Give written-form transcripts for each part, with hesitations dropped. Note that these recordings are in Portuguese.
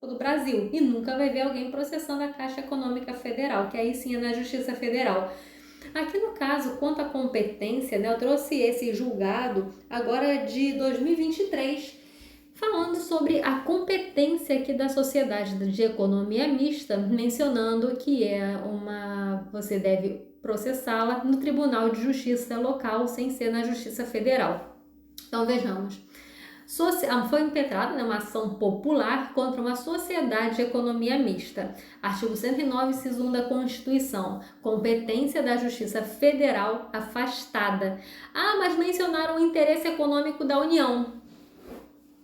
do Brasil e nunca vai ver alguém processando a Caixa Econômica Federal, que aí sim é na Justiça Federal. Aqui no caso, quanto à competência, né, eu trouxe esse julgado agora de 2023, falando sobre a competência aqui da Sociedade de Economia Mista, mencionando que você deve processá-la no Tribunal de Justiça local, sem ser na Justiça Federal. Então vejamos. Foi impetrada, né, uma ação popular contra uma sociedade de economia mista. Artigo 109, inciso 1 da Constituição. Competência da Justiça Federal afastada. Ah, mas mencionaram o interesse econômico da União.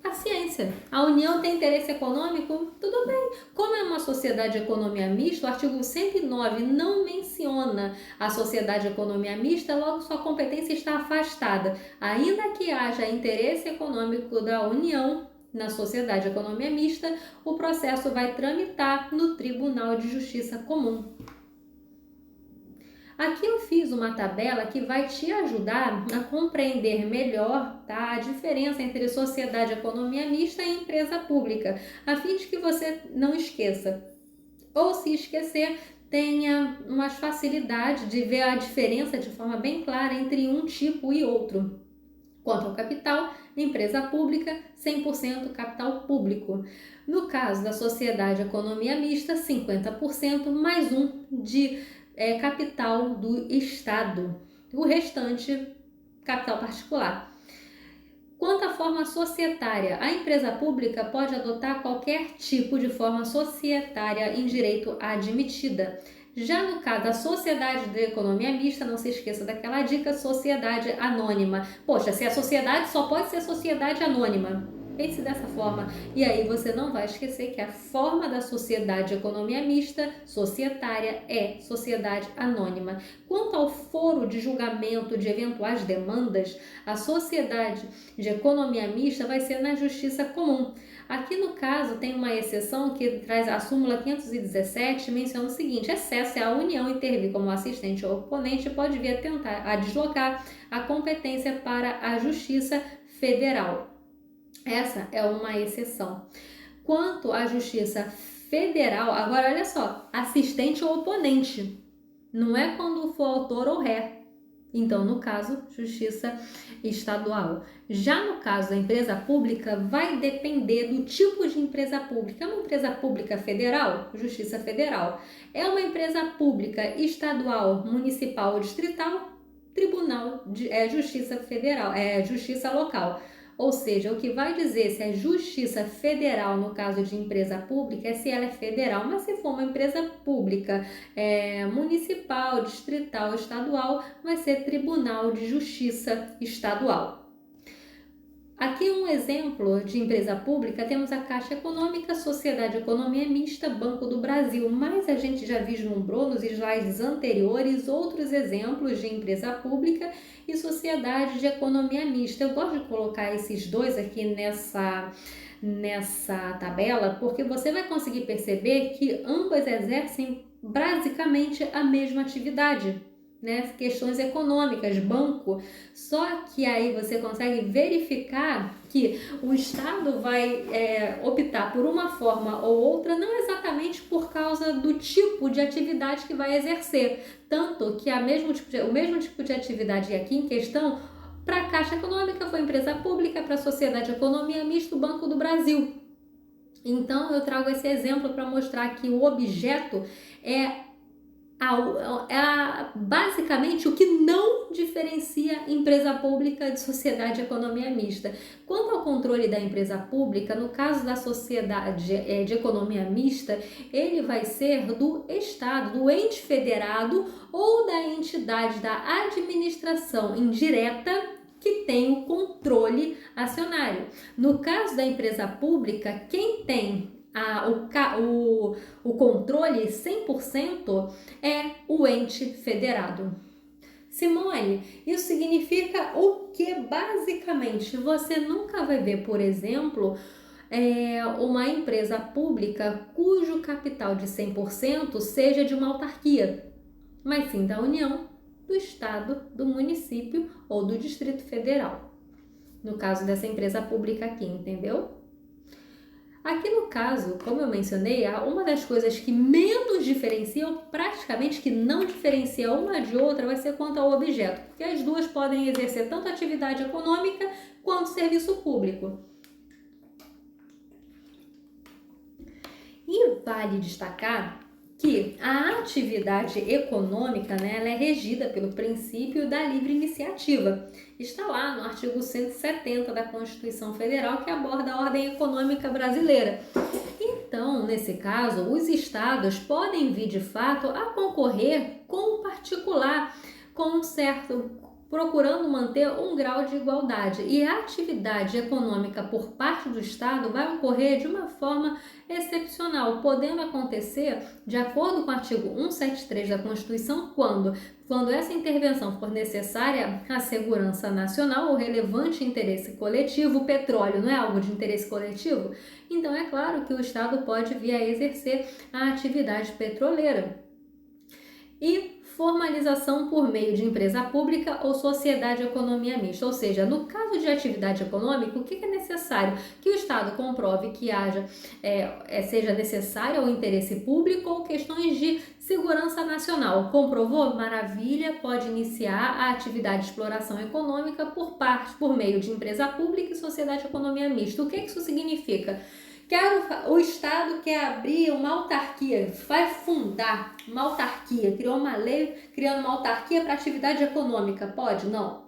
Paciência. A União tem interesse econômico? Tudo bem. Como é uma sociedade de economia mista, o artigo 109 não menciona a sociedade de economia mista, logo sua competência está afastada. Ainda que haja interesse econômico da União na sociedade de economia mista, o processo vai tramitar no Tribunal de Justiça Comum. Aqui eu fiz uma tabela que vai te ajudar a compreender melhor, tá, a diferença entre sociedade de economia mista e empresa pública, a fim de que você não esqueça. Ou se esquecer, tenha uma facilidade de ver a diferença de forma bem clara entre um tipo e outro. Quanto ao capital, empresa pública, 100% capital público. No caso da sociedade de economia mista, 50% mais um de capital do Estado. O restante, capital particular. Quanto à forma societária, a empresa pública pode adotar qualquer tipo de forma societária em direito admitida. Já no caso da sociedade de economia mista, não se esqueça daquela dica, sociedade anônima. Poxa, se é sociedade, só pode ser sociedade anônima. Pense dessa forma. E aí você não vai esquecer que a forma da sociedade de economia mista, societária, é sociedade anônima. Quanto ao foro de julgamento de eventuais demandas, a sociedade de economia mista vai ser na justiça comum. Aqui no caso tem uma exceção que traz a súmula 517, menciona o seguinte: excesso é a União intervir como assistente ou oponente, pode vir a tentar a deslocar a competência para a Justiça Federal. Essa é uma exceção. Quanto à Justiça Federal, agora olha só, assistente ou oponente. Não é quando for autor ou ré. Então, no caso, Justiça Estadual. Já no caso da empresa pública, vai depender do tipo de empresa pública. É uma empresa pública federal? Justiça Federal. É uma empresa pública estadual, municipal ou distrital? Justiça Federal, Justiça Local. Ou seja, o que vai dizer se é justiça federal no caso de empresa pública é se ela é federal, mas se for uma empresa pública municipal, distrital, estadual, vai ser Tribunal de Justiça Estadual. Aqui um exemplo de empresa pública, temos a Caixa Econômica, Sociedade de Economia Mista, Banco do Brasil, mas a gente já vislumbrou nos slides anteriores outros exemplos de empresa pública e sociedade de economia mista. Eu gosto de colocar esses dois aqui nessa tabela, porque você vai conseguir perceber que ambas exercem basicamente a mesma atividade. Né, questões econômicas, banco, só que aí você consegue verificar que o Estado vai optar por uma forma ou outra, não exatamente por causa do tipo de atividade que vai exercer, tanto que o mesmo tipo de atividade aqui em questão, para a Caixa Econômica foi empresa pública, para a Sociedade de Economia Mista, o Banco do Brasil. Então eu trago esse exemplo para mostrar que o objeto é basicamente o que não diferencia empresa pública de sociedade de economia mista. Quanto ao controle da empresa pública, no caso da sociedade de economia mista, ele vai ser do Estado, do ente federado ou da entidade da administração indireta que tem o controle acionário. No caso da empresa pública, quem tem o controle 100% é o ente federado. Simone, isso significa o que basicamente? Você nunca vai ver, por exemplo, uma empresa pública cujo capital de 100% seja de uma autarquia, mas sim da União, do Estado, do município ou do Distrito Federal. No caso dessa empresa pública aqui, entendeu? Aqui no caso, como eu mencionei, uma das coisas que menos diferencia, ou praticamente que não diferencia uma de outra, vai ser quanto ao objeto, porque as duas podem exercer tanto atividade econômica quanto serviço público. E vale destacar que a atividade econômica, né, ela é regida pelo princípio da livre iniciativa. Está lá no artigo 170 da Constituição Federal, que aborda a ordem econômica brasileira. Então, nesse caso, os estados podem vir de fato a concorrer com o particular, com um certo, procurando manter um grau de igualdade. E a atividade econômica por parte do estado vai ocorrer de uma forma excepcional, podendo acontecer de acordo com o artigo 173 da Constituição, quando essa intervenção for necessária à segurança nacional ou relevante interesse coletivo. O petróleo não é algo de interesse coletivo? Então é claro que o Estado pode vir a exercer a atividade petroleira. E formalização por meio de empresa pública ou sociedade de economia mista. Ou seja, no caso de atividade econômica, o que é necessário? Que o Estado comprove que seja necessário ao interesse público ou questões de segurança nacional. Comprovou? Maravilha, pode iniciar a atividade de exploração econômica por meio de empresa pública e sociedade de economia mista. O que isso significa? O Estado quer abrir uma autarquia, vai fundar uma autarquia, criou uma lei criando uma autarquia para atividade econômica. Pode? Não.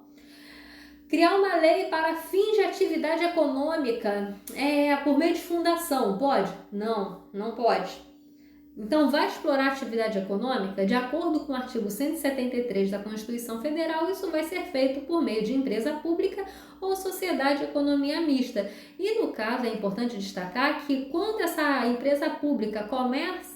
Criar uma lei para fins de atividade econômica por meio de fundação. Pode? Não, não pode. Então, vai explorar atividade econômica? De acordo com o artigo 173 da Constituição Federal, isso vai ser feito por meio de empresa pública ou sociedade de economia mista. E no caso, é importante destacar que quando essa empresa pública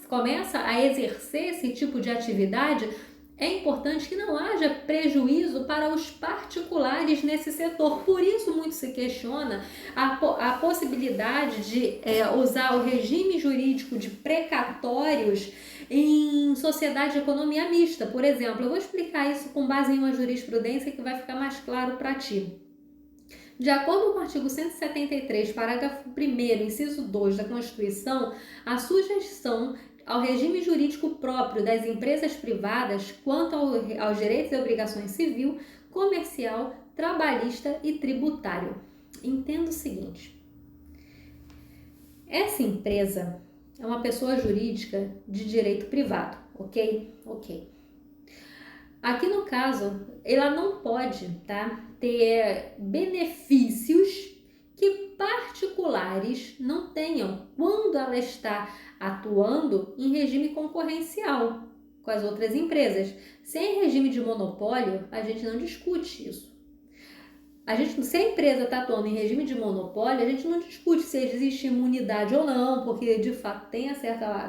começa a exercer esse tipo de atividade, é importante que não haja prejuízo para os particulares nesse setor. Por isso, muito se questiona a possibilidade de usar o regime jurídico de precatórios em sociedade de economia mista. Por exemplo, eu vou explicar isso com base em uma jurisprudência que vai ficar mais claro para ti. De acordo com o artigo 173, parágrafo 1º, inciso 2 da Constituição, a sujeição ao regime jurídico próprio das empresas privadas quanto aos direitos e obrigações civil, comercial, trabalhista e tributário. Entenda o seguinte: essa empresa é uma pessoa jurídica de direito privado, ok? Ok. Aqui no caso, ela não pode, ter benefícios que particulares não tenham quando ela está atuando em regime concorrencial com as outras empresas. Sem regime de monopólio, a gente não discute isso. Se a empresa está atuando em regime de monopólio, a gente não discute se existe imunidade ou não, porque de fato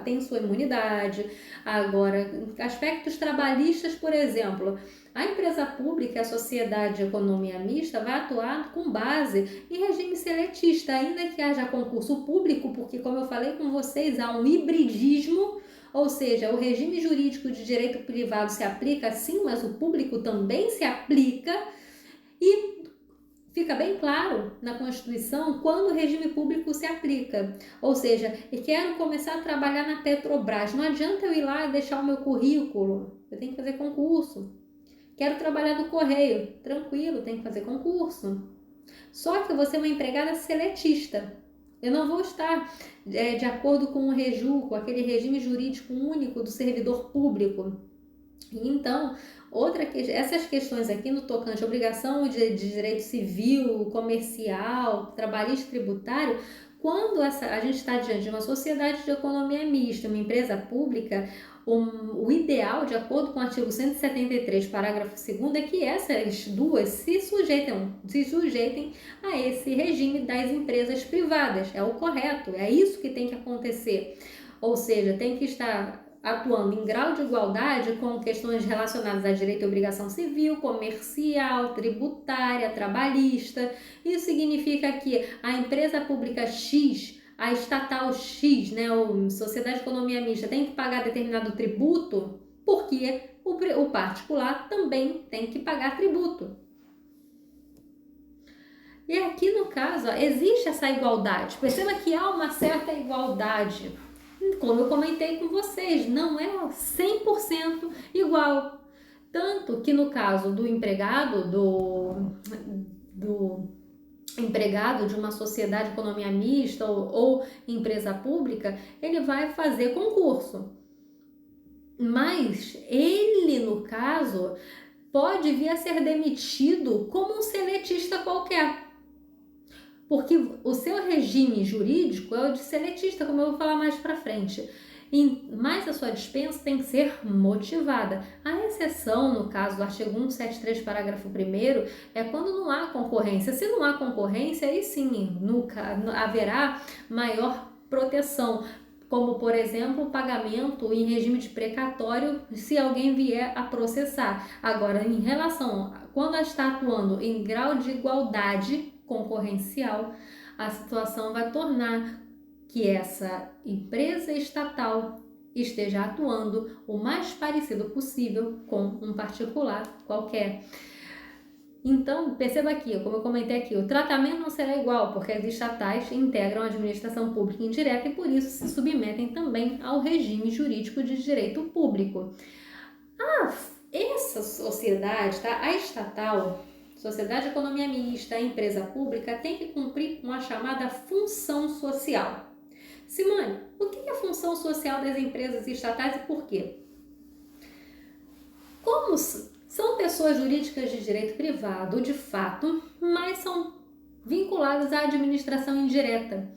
tem sua imunidade. Agora, aspectos trabalhistas, por exemplo, a empresa pública, a sociedade de economia mista, vai atuar com base em regime seletista, ainda que haja concurso público, porque, como eu falei com vocês, há um hibridismo, ou seja, o regime jurídico de direito privado se aplica sim, mas o público também se aplica, e fica bem claro na Constituição quando o regime público se aplica. Ou seja, eu quero começar a trabalhar na Petrobras. Não adianta eu ir lá e deixar o meu currículo. Eu tenho que fazer concurso. Quero trabalhar no Correio. Tranquilo, tem que fazer concurso. Só que eu vou ser uma empregada seletista. Eu não vou estar de acordo com o REJU, com aquele regime jurídico único do servidor público. Então, essas questões aqui no tocante à obrigação de direito civil, comercial, trabalhista e tributário, quando a gente está diante de uma sociedade de economia mista, uma empresa pública, o ideal, de acordo com o artigo 173, parágrafo 2º, é que essas duas se sujeitem a esse regime das empresas privadas. É o correto, é isso que tem que acontecer. Ou seja, tem que estar atuando em grau de igualdade com questões relacionadas a direito e obrigação civil, comercial, tributária, trabalhista. Isso significa que a empresa pública X, a estatal X, ou sociedade de economia mista, tem que pagar determinado tributo, porque o particular também tem que pagar tributo. E aqui no caso, ó, existe essa igualdade. Perceba que há uma certa igualdade. Como eu comentei com vocês, não é 100% igual. Tanto que no caso do empregado, do empregado de uma sociedade de economia mista ou empresa pública, ele vai fazer concurso. Mas ele, no caso, pode vir a ser demitido como um seletista qualquer. Porque o seu regime jurídico é o de seletista, como eu vou falar mais para frente. Mas a sua dispensa tem que ser motivada. A exceção, no caso do artigo 173, parágrafo 1º, é quando não há concorrência. Se não há concorrência, aí sim haverá maior proteção, como, por exemplo, o pagamento em regime de precatório se alguém vier a processar. Agora, em relação a quando está atuando em grau de igualdade concorrencial, a situação vai tornar que essa empresa estatal esteja atuando o mais parecido possível com um particular qualquer. Então, perceba aqui, como eu comentei aqui, o tratamento não será igual, porque as estatais integram a administração pública indireta e por isso se submetem também ao regime jurídico de direito público. Essa sociedade, tá? A estatal, Sociedade de Economia Mista, a empresa pública, tem que cumprir com a chamada função social. Simone, o que é a função social das empresas estatais e por quê? Como são pessoas jurídicas de direito privado, de fato, mas são vinculadas à administração indireta.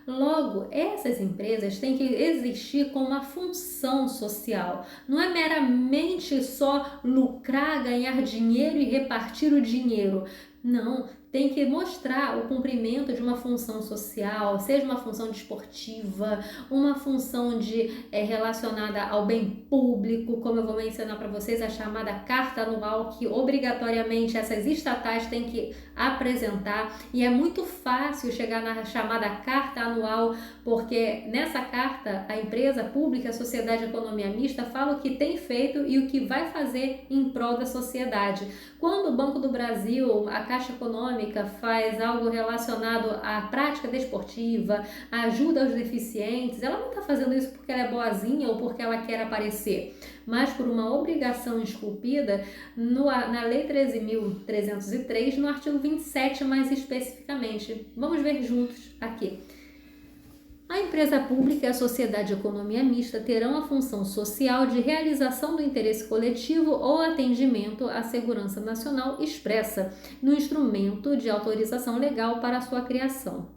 Logo, essas empresas têm que existir com uma função social. Não é meramente só lucrar, ganhar dinheiro e repartir o dinheiro. Não, tem que mostrar o cumprimento de uma função social, seja uma função desportiva, uma função relacionada ao bem público, como eu vou mencionar para vocês, a chamada carta anual, que obrigatoriamente essas estatais têm que apresentar, e é muito fácil chegar na chamada carta anual, porque nessa carta a empresa pública, a Sociedade de Economia Mista, fala o que tem feito e o que vai fazer em prol da sociedade. Quando o Banco do Brasil, a Caixa Econômica, faz algo relacionado à prática desportiva, à ajuda aos deficientes, ela não está fazendo isso porque ela é boazinha ou porque ela quer aparecer, mas por uma obrigação esculpida na Lei 13.303, no artigo 27 mais especificamente. Vamos ver juntos aqui. A empresa pública e a sociedade de economia mista terão a função social de realização do interesse coletivo ou atendimento à segurança nacional expressa no instrumento de autorização legal para a sua criação.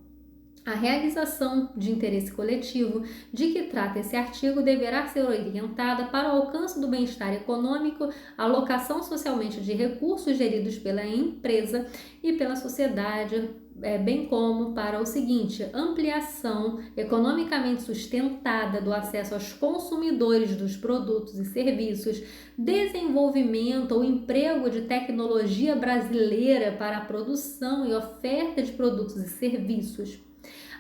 A realização de interesse coletivo de que trata esse artigo deverá ser orientada para o alcance do bem-estar econômico, alocação socialmente de recursos geridos pela empresa e pela sociedade, bem como para o seguinte: ampliação economicamente sustentada do acesso aos consumidores dos produtos e serviços, desenvolvimento ou emprego de tecnologia brasileira para a produção e oferta de produtos e serviços.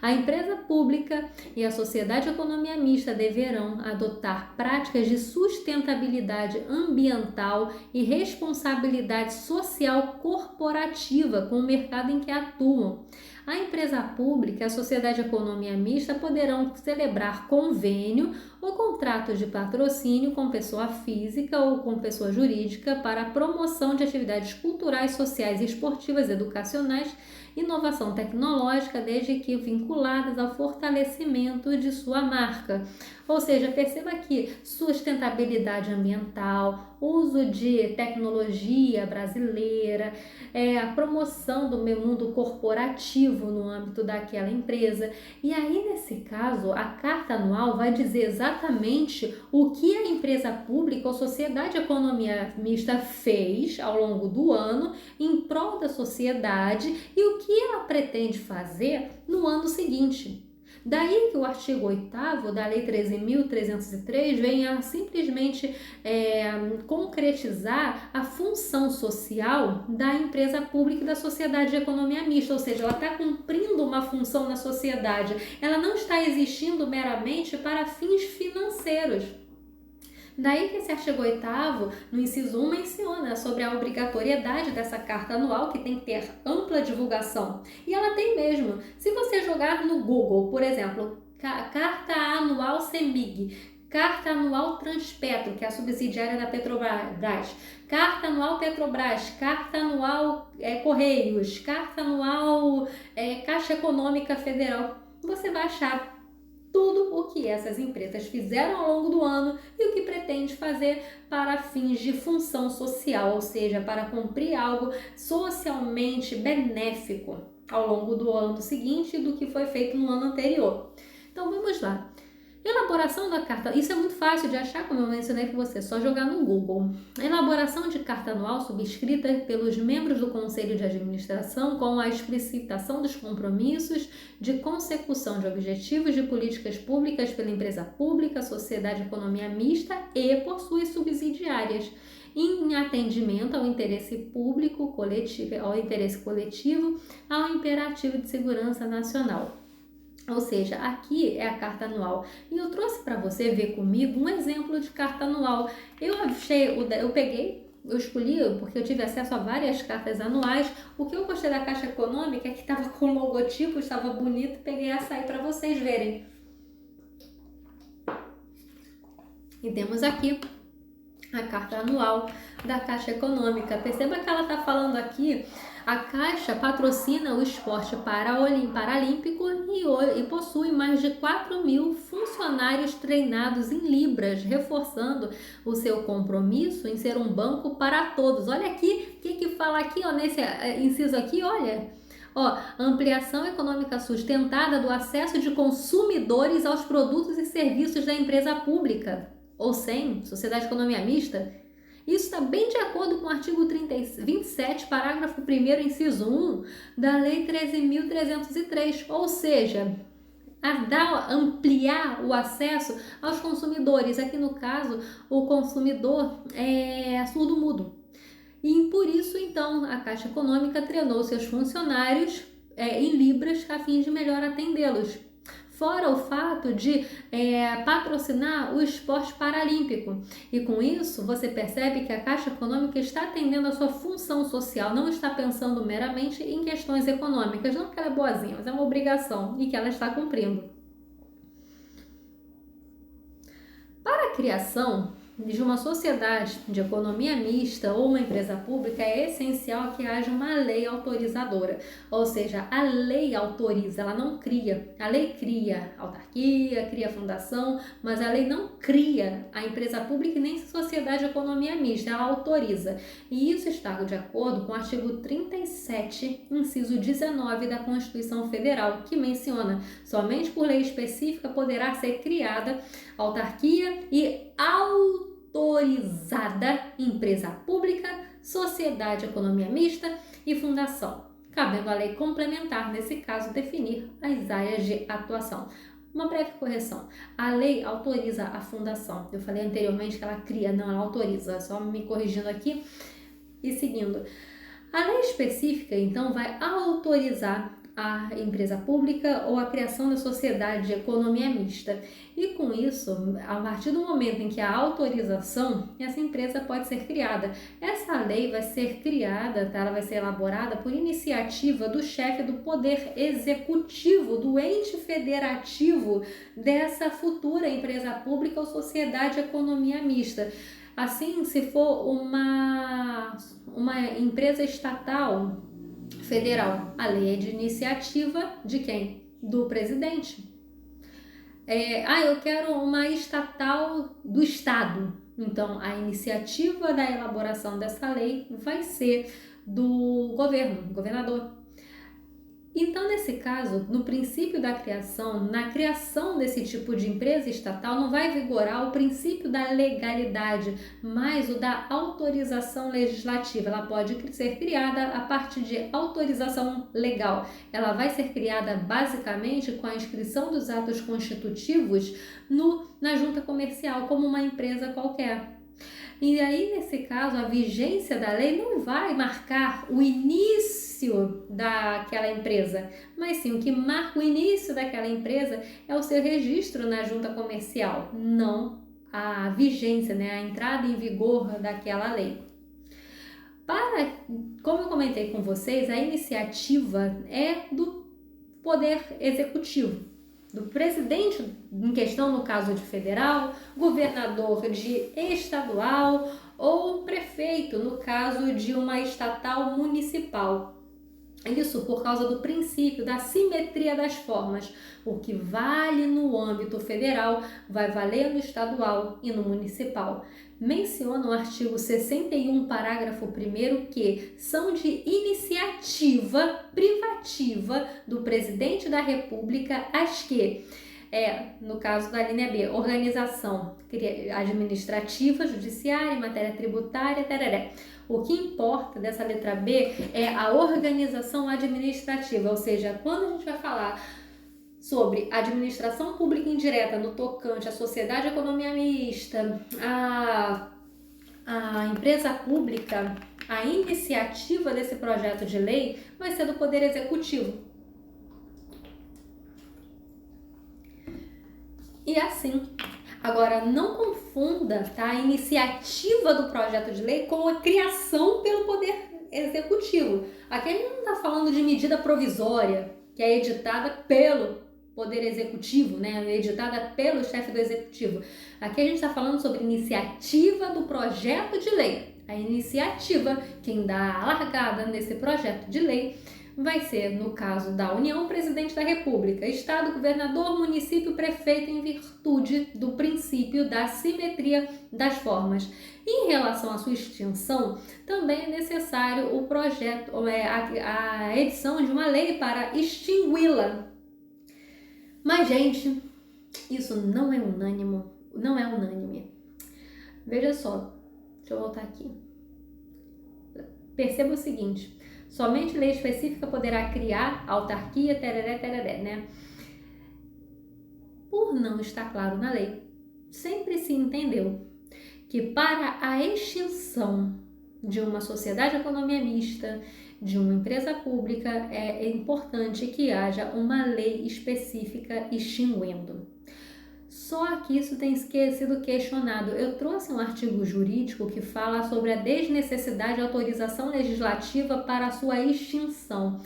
A empresa pública e a sociedade de economia mista deverão adotar práticas de sustentabilidade ambiental e responsabilidade social corporativa com o mercado em que atuam. A empresa pública e a sociedade de economia mista poderão celebrar convênio ou contrato de patrocínio com pessoa física ou com pessoa jurídica para a promoção de atividades culturais, sociais, esportivas, educacionais, inovação tecnológica, desde que vinculadas ao fortalecimento de sua marca. Ou seja, perceba aqui, sustentabilidade ambiental, uso de tecnologia brasileira, a promoção do mundo corporativo no âmbito daquela empresa. E aí, nesse caso, a carta anual vai dizer exatamente o que a empresa pública ou sociedade de economia mista fez ao longo do ano em prol da sociedade e o que ela pretende fazer no ano seguinte. Daí que o artigo 8º da Lei 13.303 vem a simplesmente concretizar a função social da empresa pública e da sociedade de economia mista, ou seja, ela está cumprindo uma função na sociedade, ela não está existindo meramente para fins financeiros. Daí que esse artigo 8º, no inciso 1, menciona sobre a obrigatoriedade dessa carta anual, que tem que ter ampla divulgação. E ela tem mesmo. Se você jogar no Google, por exemplo, carta anual CEMIG, carta anual Transpetro, que é a subsidiária da Petrobras, carta anual Petrobras, carta anual Correios, carta anual Caixa Econômica Federal, você vai achar tudo o que essas empresas fizeram ao longo do ano e o que pretende fazer para fins de função social, ou seja, para cumprir algo socialmente benéfico ao longo do ano seguinte do que foi feito no ano anterior. Então vamos lá. Elaboração da carta, isso é muito fácil de achar, como eu mencionei com você, só jogar no Google. Elaboração de carta anual subscrita pelos membros do Conselho de Administração com a explicitação dos compromissos de consecução de objetivos de políticas públicas pela empresa pública, sociedade de economia mista e por suas subsidiárias, em atendimento ao interesse público coletivo, ao imperativo de segurança nacional. Ou seja, aqui é a carta anual. E eu trouxe para você ver comigo um exemplo de carta anual. Eu escolhi, porque eu tive acesso a várias cartas anuais. O que eu gostei da Caixa Econômica é que estava com logotipo, estava bonito, peguei essa aí para vocês verem. E temos aqui a carta anual da Caixa Econômica. Perceba que ela está falando aqui, a Caixa patrocina o esporte paralímpico e possui mais de 4.000 funcionários treinados em Libras, reforçando o seu compromisso em ser um banco para todos. Olha aqui, o que fala aqui, ó, nesse inciso aqui, olha. Ampliação econômica sustentada do acesso de consumidores aos produtos e serviços da empresa pública, ou SEM, Sociedade de Economia Mista. Isso está bem de acordo com o artigo 27, parágrafo 1º, inciso 1 da Lei 13.303, ou seja, ampliar o acesso aos consumidores. Aqui no caso, o consumidor é surdo-mudo. E por isso, então, a Caixa Econômica treinou seus funcionários em Libras a fim de melhor atendê-los. Fora o fato de patrocinar o esporte paralímpico. E com isso, você percebe que a Caixa Econômica está atendendo a sua função social, não está pensando meramente em questões econômicas, não porque ela é boazinha, mas é uma obrigação e que ela está cumprindo. Para a criação de uma sociedade de economia mista ou uma empresa pública, é essencial que haja uma lei autorizadora, ou seja, a lei autoriza, ela não cria. A lei cria autarquia, cria fundação, mas a lei não cria a empresa pública e nem a sociedade de economia mista, ela autoriza. E isso está de acordo com o artigo 37, inciso 19 da Constituição Federal, que menciona: somente por lei específica poderá ser criada autarquia e autorizada empresa pública, sociedade de economia mista e fundação, cabendo à lei complementar, nesse caso, definir as áreas de atuação. Uma breve correção: a lei autoriza a fundação. Eu falei anteriormente que ela cria, não, ela autoriza, só me corrigindo aqui e seguindo. A lei específica, então, vai autorizar a empresa pública ou a criação da sociedade de economia mista. E com isso, a partir do momento em que há autorização, essa empresa pode ser criada. Essa lei vai ser criada, ela vai ser elaborada por iniciativa do chefe do Poder Executivo, do ente federativo dessa futura empresa pública ou sociedade de economia mista. Assim, se for uma empresa estatal federal, a lei é de iniciativa de quem? Do presidente. Eu quero uma estatal do estado. Então, a iniciativa da elaboração dessa lei vai ser do governador. Então, nesse caso, no princípio da criação, na criação desse tipo de empresa estatal, não vai vigorar o princípio da legalidade, mas o da autorização legislativa. Ela pode ser criada a partir de autorização legal. Ela vai ser criada basicamente com a inscrição dos atos constitutivos na junta comercial, como uma empresa qualquer. E aí, nesse caso, a vigência da lei não vai marcar o início daquela empresa, mas sim o que marca o início daquela empresa é o seu registro na junta comercial, não a vigência, né, a entrada em vigor daquela lei. Como eu comentei com vocês, a iniciativa é do Poder Executivo, do presidente em questão, no caso de federal, governador de estadual ou prefeito, no caso de uma estatal municipal. Isso por causa do princípio da simetria das formas. O que vale no âmbito federal vai valer no estadual e no municipal. Menciona o artigo 61, parágrafo 1º, que são de iniciativa privativa do presidente da República as que, no caso da linha B, organização administrativa, judiciária, matéria tributária, tarará. O que importa dessa letra B é a organização administrativa, ou seja, quando a gente vai falar sobre administração pública indireta no tocante à sociedade de economia mista, a empresa pública, a iniciativa desse projeto de lei vai ser do Poder Executivo. E assim, agora não confunda, tá, a iniciativa do projeto de lei com a criação pelo Poder Executivo. Aqui a gente não está falando de medida provisória, que é editada pelo Poder Executivo, né, editada pelo chefe do Executivo. Aqui a gente está falando sobre iniciativa do projeto de lei. A iniciativa, quem dá a largada nesse projeto de lei, vai ser, no caso da União, o presidente da República, Estado, governador, município, prefeito, em virtude do princípio da simetria das formas. Em relação à sua extinção, também é necessário o projeto, a edição de uma lei para extingui-la. Mas, gente, isso não é unânime. Veja só, deixa eu voltar aqui. Perceba o seguinte: somente lei específica poderá criar autarquia, tereré, né? Por não estar claro na lei, sempre se entendeu que para a extinção de uma sociedade de economia mista, de uma empresa pública, é importante que haja uma lei específica extinguindo. Só que isso tem sido questionado. Eu trouxe um artigo jurídico que fala sobre a desnecessidade de autorização legislativa para a sua extinção.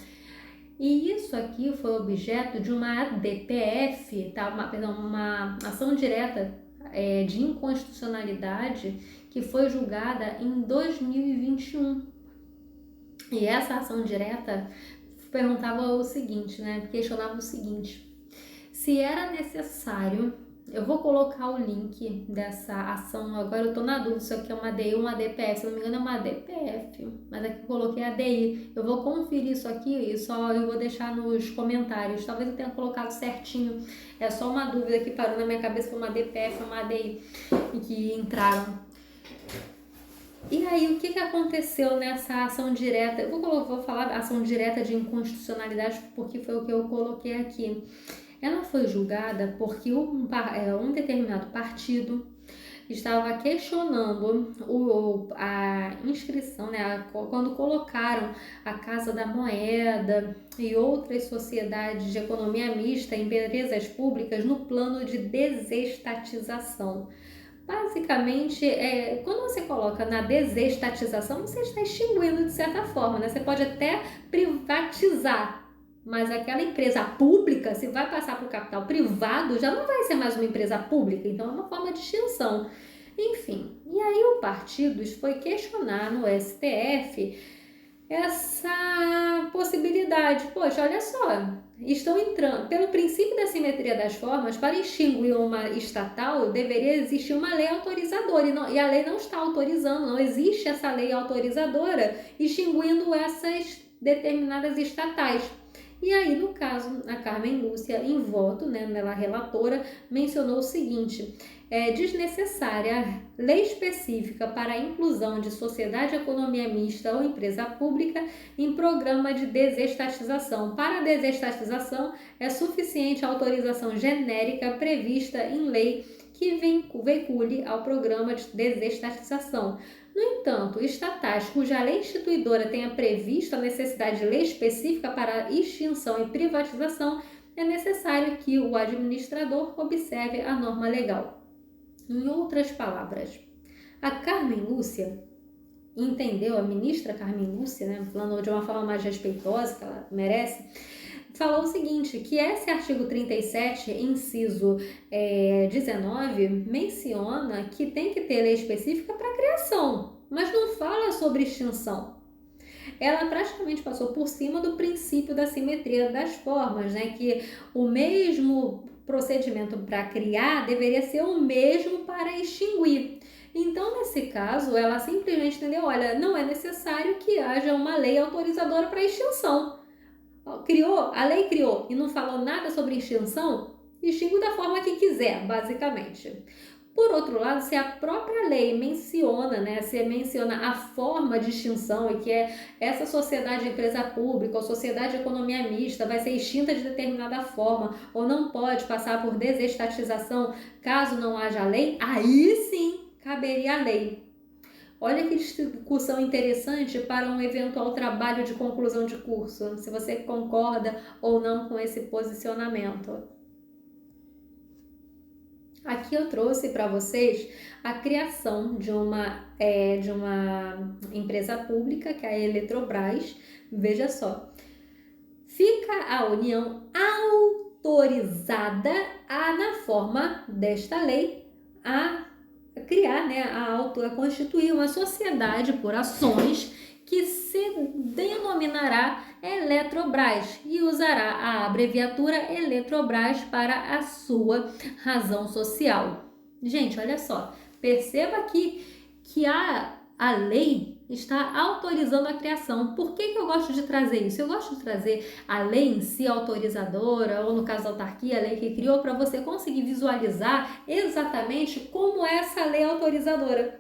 E isso aqui foi objeto de uma ADPF, tá? Uma ação direta de inconstitucionalidade que foi julgada em 2021. E essa ação direta perguntava o seguinte, né? Questionava o seguinte: se era necessário. Eu vou colocar o link dessa ação, agora eu tô na dúvida se aqui é uma ADI ou uma ADPF, se não me engano é uma ADPF, mas aqui eu coloquei ADI. Eu vou conferir isso aqui e eu vou deixar nos comentários, talvez eu tenha colocado certinho, é só uma dúvida que parou na minha cabeça, foi uma ADPF ou uma ADI que entraram. E aí, o que aconteceu nessa ação direta? Eu vou falar da ação direta de inconstitucionalidade porque foi o que eu coloquei aqui. Ela foi julgada porque um determinado partido estava questionando a inscrição, né, quando colocaram a Casa da Moeda e outras sociedades de economia mista em empresas públicas no plano de desestatização. Basicamente, quando você coloca na desestatização, você está extinguindo de certa forma, né? Você pode até privatizar, mas aquela empresa pública, se vai passar para o capital privado, já não vai ser mais uma empresa pública, então é uma forma de extinção. Enfim, e aí o partido foi questionar no STF essa possibilidade. Poxa, olha só, estão entrando, pelo princípio da simetria das formas, para extinguir uma estatal, deveria existir uma lei autorizadora, e a lei não está autorizando, não existe essa lei autorizadora extinguindo essas determinadas estatais. E aí, no caso, a Carmen Lúcia, em voto, né, ela relatora, mencionou o seguinte: é desnecessária lei específica para a inclusão de sociedade de economia mista ou empresa pública em programa de desestatização. Para a desestatização, é suficiente a autorização genérica prevista em lei que veicule ao programa de desestatização. No entanto, estatais cuja lei instituidora tenha previsto a necessidade de lei específica para extinção e privatização, é necessário que o administrador observe a norma legal. Em outras palavras, a Carmen Lúcia entendeu, a ministra Carmen Lúcia, né, falando de uma forma mais respeitosa, que ela merece, falou o seguinte, que esse artigo 37, inciso 19, menciona que tem que ter lei específica para criação, mas não fala sobre extinção. Ela praticamente passou por cima do princípio da simetria das formas, né? Que o mesmo procedimento para criar deveria ser o mesmo para extinguir. Então, nesse caso, ela simplesmente entendeu, olha, não é necessário que haja uma lei autorizadora para extinção. Criou, a lei criou e não falou nada sobre extinção, extingue da forma que quiser, basicamente. Por outro lado, se a própria lei menciona, né, se menciona a forma de extinção e que é essa sociedade de empresa pública ou sociedade de economia mista vai ser extinta de determinada forma ou não pode passar por desestatização caso não haja lei, aí sim caberia a lei. Olha que discussão interessante para um eventual trabalho de conclusão de curso, se você concorda ou não com esse posicionamento. Aqui eu trouxe para vocês a criação de uma empresa pública, que é a Eletrobras. Veja só, fica a União autorizada na forma desta lei, a criar, né, a constituir uma sociedade por ações que se denominará Eletrobras e usará a abreviatura Eletrobras para a sua razão social. Gente, olha só, perceba aqui que a lei está autorizando a criação. Por que eu gosto de trazer isso? Eu gosto de trazer a lei em si autorizadora, ou no caso da autarquia, a lei que criou, para você conseguir visualizar exatamente como é essa lei autorizadora.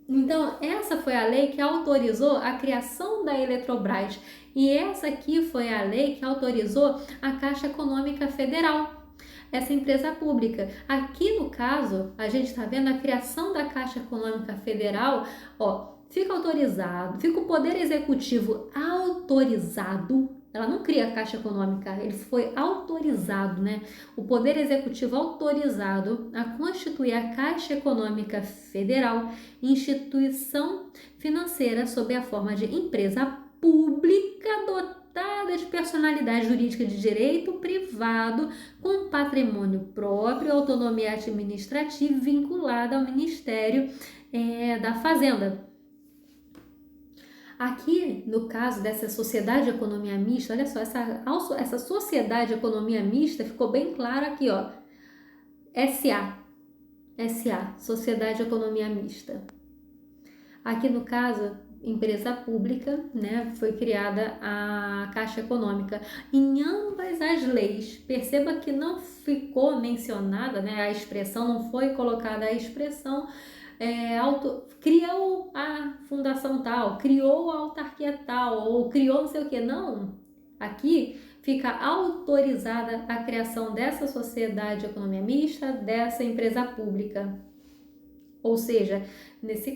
Então, essa foi a lei que autorizou a criação da Eletrobras e essa aqui foi a lei que autorizou a Caixa Econômica Federal, essa empresa pública. Aqui no caso, a gente está vendo a criação da Caixa Econômica Federal, ó, fica autorizado, fica o Poder Executivo autorizado. Ela não cria a Caixa Econômica, ele foi autorizado, né? O Poder Executivo autorizado a constituir a Caixa Econômica Federal, instituição financeira sob a forma de empresa pública dotada de personalidade jurídica de direito privado, com patrimônio próprio, autonomia administrativa vinculada ao Ministério da Fazenda. Aqui, no caso dessa sociedade de economia mista, olha só, essa sociedade de economia mista ficou bem claro aqui, ó. SA, Sociedade de Economia Mista. Aqui no caso, empresa pública, né, foi criada a Caixa Econômica. Em ambas as leis, perceba que não ficou mencionada, né, a expressão, não foi colocada a expressão criou a fundação tal, criou a autarquia tal, ou criou não sei o que, não. Aqui fica autorizada a criação dessa sociedade de economia mista, dessa empresa pública. Ou seja, nesse